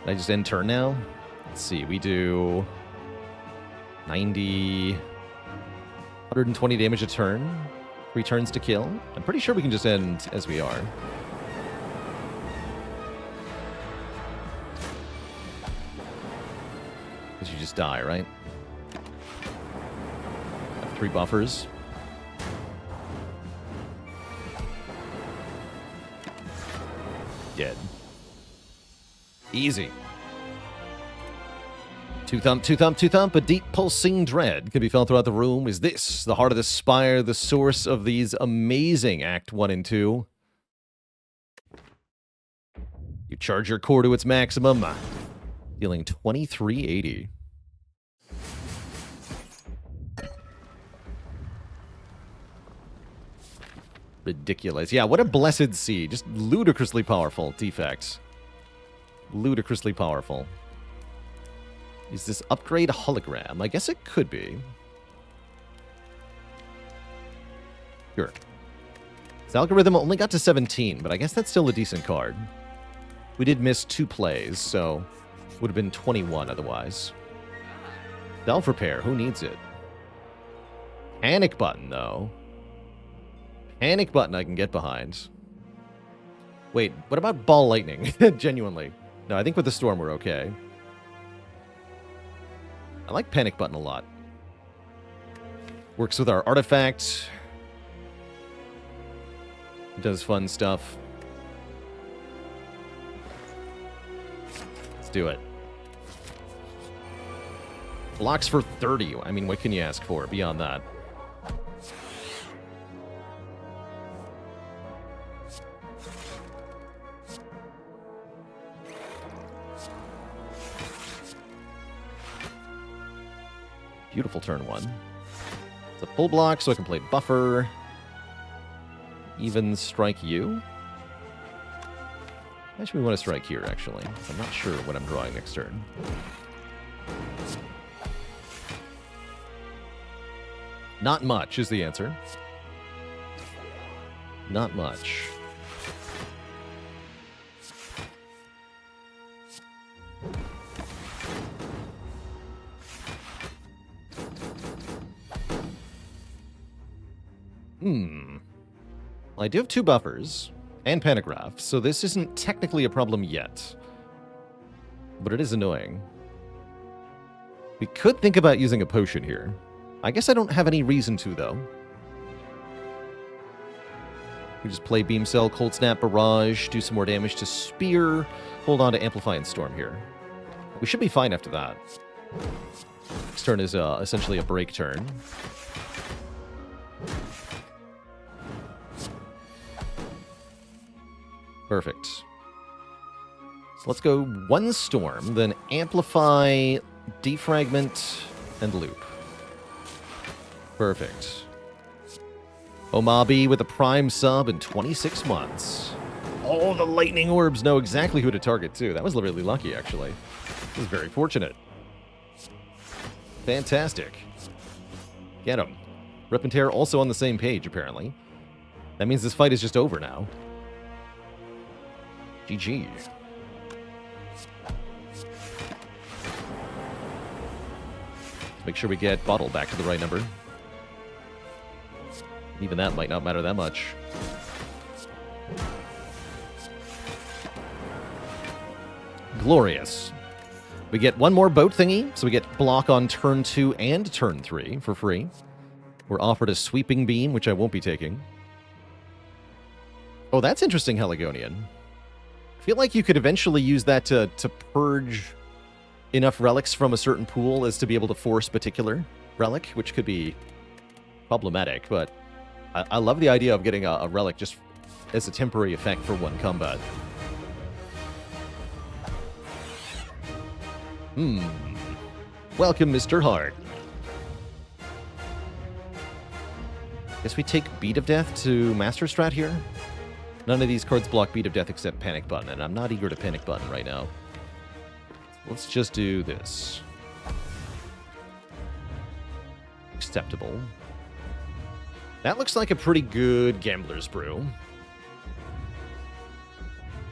Can I just end turn now? Let's see, we do 90... 120 damage a turn. 3 turns to kill. I'm pretty sure we can just end as we are. Because you just die, right? Have 3 buffers. Dead. Easy. Two thump, two thump, two thump. A deep pulsing dread can be felt throughout the room. Is this the heart of the spire, the source of these amazing Act 1 and 2? You charge your core to its maximum, dealing 2380. Ridiculous. Yeah, what a blessed sea. Just ludicrously powerful Defects. Ludicrously powerful. Is this upgrade hologram? I guess it could be. Sure. This algorithm only got to 17, but I guess that's still a decent card. We did miss 2 plays, so would have been 21 otherwise. Self-repair, who needs it? Panic button, though. Panic button I can get behind. Wait, what about ball lightning? Genuinely. No, I think with the storm we're okay. I like Panic Button a lot. Works with our artifact. Does fun stuff. Let's do it. Blocks for 30. I mean, what can you ask for beyond that? Beautiful turn 1. It's a full block, so I can play Buffer. Even strike you. Actually, we want to strike here, actually. I'm not sure what I'm drawing next turn. Not much is the answer. Not much. Well, I do have 2 buffers and Panagraph, so this isn't technically a problem yet. But it is annoying. We could think about using a potion here. I guess I don't have any reason to, though. We just play Beam Cell, Cold Snap, Barrage, do some more damage to Spear, hold on to Amplify and Storm here. We should be fine after that. Next turn is essentially a break turn. Perfect. So let's go 1 Storm, then Amplify, Defragment, and Loop. Perfect. Omabi with a Prime sub in 26 months. Oh, the Lightning Orbs know exactly who to target, too. That was really lucky, actually. This is very fortunate. Fantastic. Get him. Rip and Tear also on the same page, apparently. That means this fight is just over now. GG. Let's make sure we get Bottle back to the right number. Even that might not matter that much. Glorious. We get 1 more boat thingy, so we get block on turn 2 and turn 3 for free. We're offered a sweeping beam, which I won't be taking. Oh, that's interesting, Heligonian. I feel like you could eventually use that to purge enough relics from a certain pool as to be able to force particular relic, which could be problematic, but I love the idea of getting a relic just as a temporary effect for one combat. Welcome, Mr. Hart. Guess we take Beat of Death to Master Strat here? None of these cards block Beat of Death except Panic Button, and I'm not eager to Panic Button right now. Let's just do this. Acceptable. That looks like a pretty good Gambler's Brew.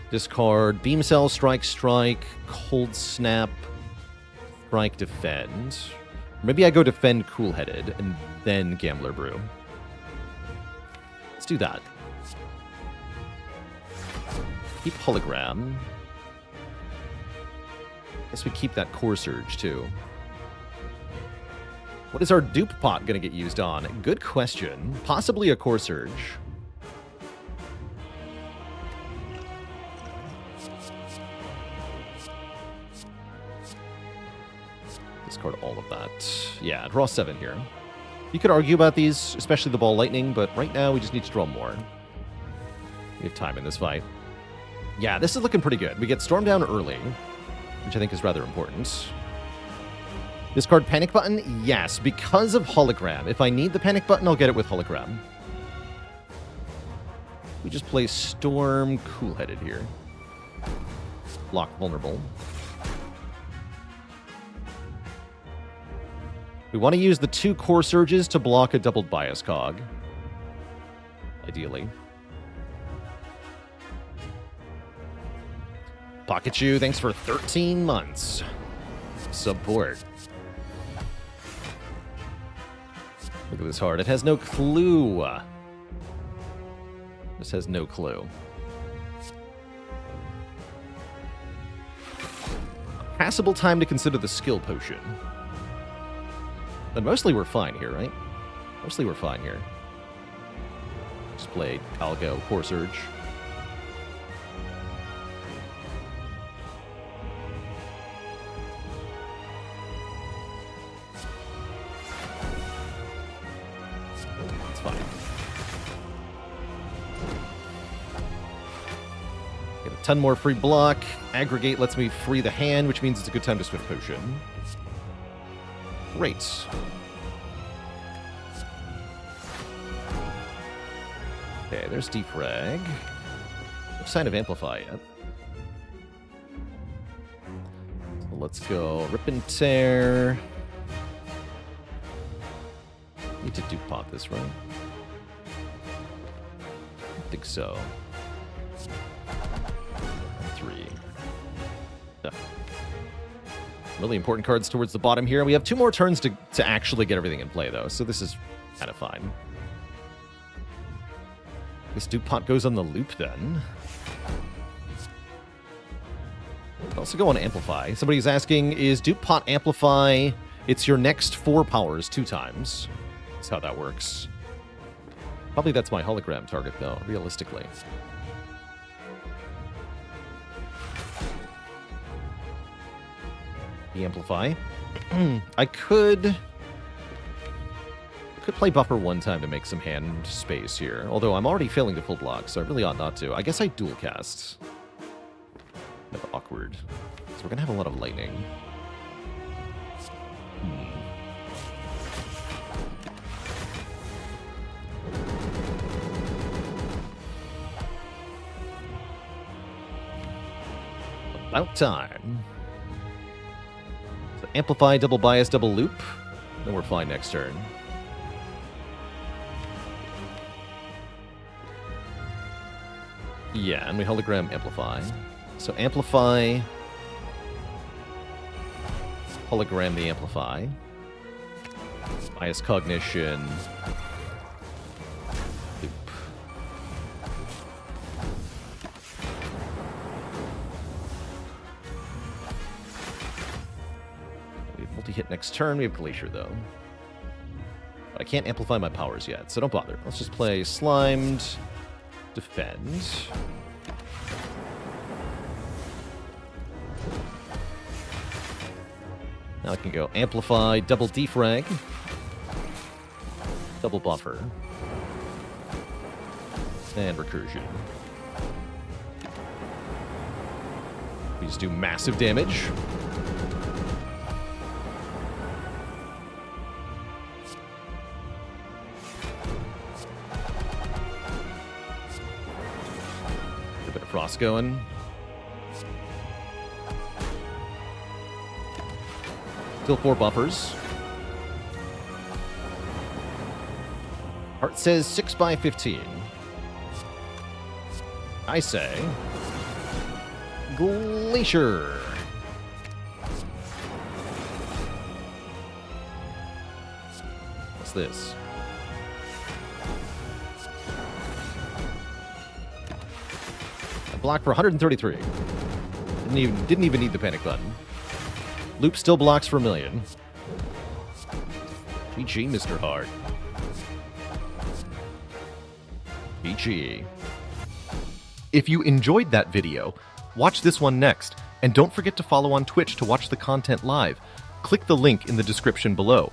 Discard Beam Cell, Strike, Cold Snap, Strike, Defend. Maybe I go Defend Cool-Headed and then Gambler Brew. Let's do that. Keep Hologram. Guess we keep that Core Surge, too. What is our dupe pot going to get used on? Good question. Possibly a Core Surge. Discard all of that. Yeah, draw 7 here. You could argue about these, especially the Ball Lightning, but right now we just need to draw more. We have time in this fight. Yeah, this is looking pretty good. We get Storm down early, which I think is rather important. Discard Panic Button? Yes, because of Hologram. If I need the Panic Button, I'll get it with Hologram. We just play Storm Cool-Headed here. Lock Vulnerable. We want to use the 2 Core Surges to block a doubled Bias Cog. Ideally. Pikachu, thanks for 13 months. Support. Look at this card. It has no clue. This has no clue. Passable time to consider the skill potion. But mostly we're fine here, right? Mostly we're fine here. Just play Algo, Core Surge. It's fine. Get a ton more free block. Aggregate lets me free the hand, which means it's a good time to Swift Potion. Great. Okay, there's Defrag. No sign of Amplify yet. So let's go Rip and Tear. Need to dupe pot this, right? I think so. 3. Really important cards towards the bottom here. We have 2 more turns to actually get everything in play, though, so this is kind of fine. This dupe pot goes on the loop, then. We'll also go on Amplify. Somebody's asking, is dupe pot Amplify? It's your next 4 powers 2 times. That's how that works. Probably that's my hologram target, though, realistically. Amplify. I could play Buffer 1 time to make some hand space here, although I'm already failing to full block, so I really ought not to. I guess I dual cast. Kind of awkward. So we're gonna have a lot of lightning. About time. So Amplify, double bias, double loop. Then we're fine next turn. Yeah, and we hologram Amplify. So Amplify, hologram the Amplify. Bias Cognition. Loop. We have multi-hit next turn. We have Glacier, though. But I can't amplify my powers yet, so don't bother. Let's just play Slimed, Defend. Now I can go Amplify, Double Defrag, Double Buffer, and Recursion. We just do massive damage. A bit of Frost going. Still 4 buffers. Heart says 6 by 15. I say Glacier. What's this? I blocked for 133. Didn't even need the panic button. Loop still blocks for a million. GG, Mr. Hart. GG. If you enjoyed that video, watch this one next, and don't forget to follow on Twitch to watch the content live. Click the link in the description below.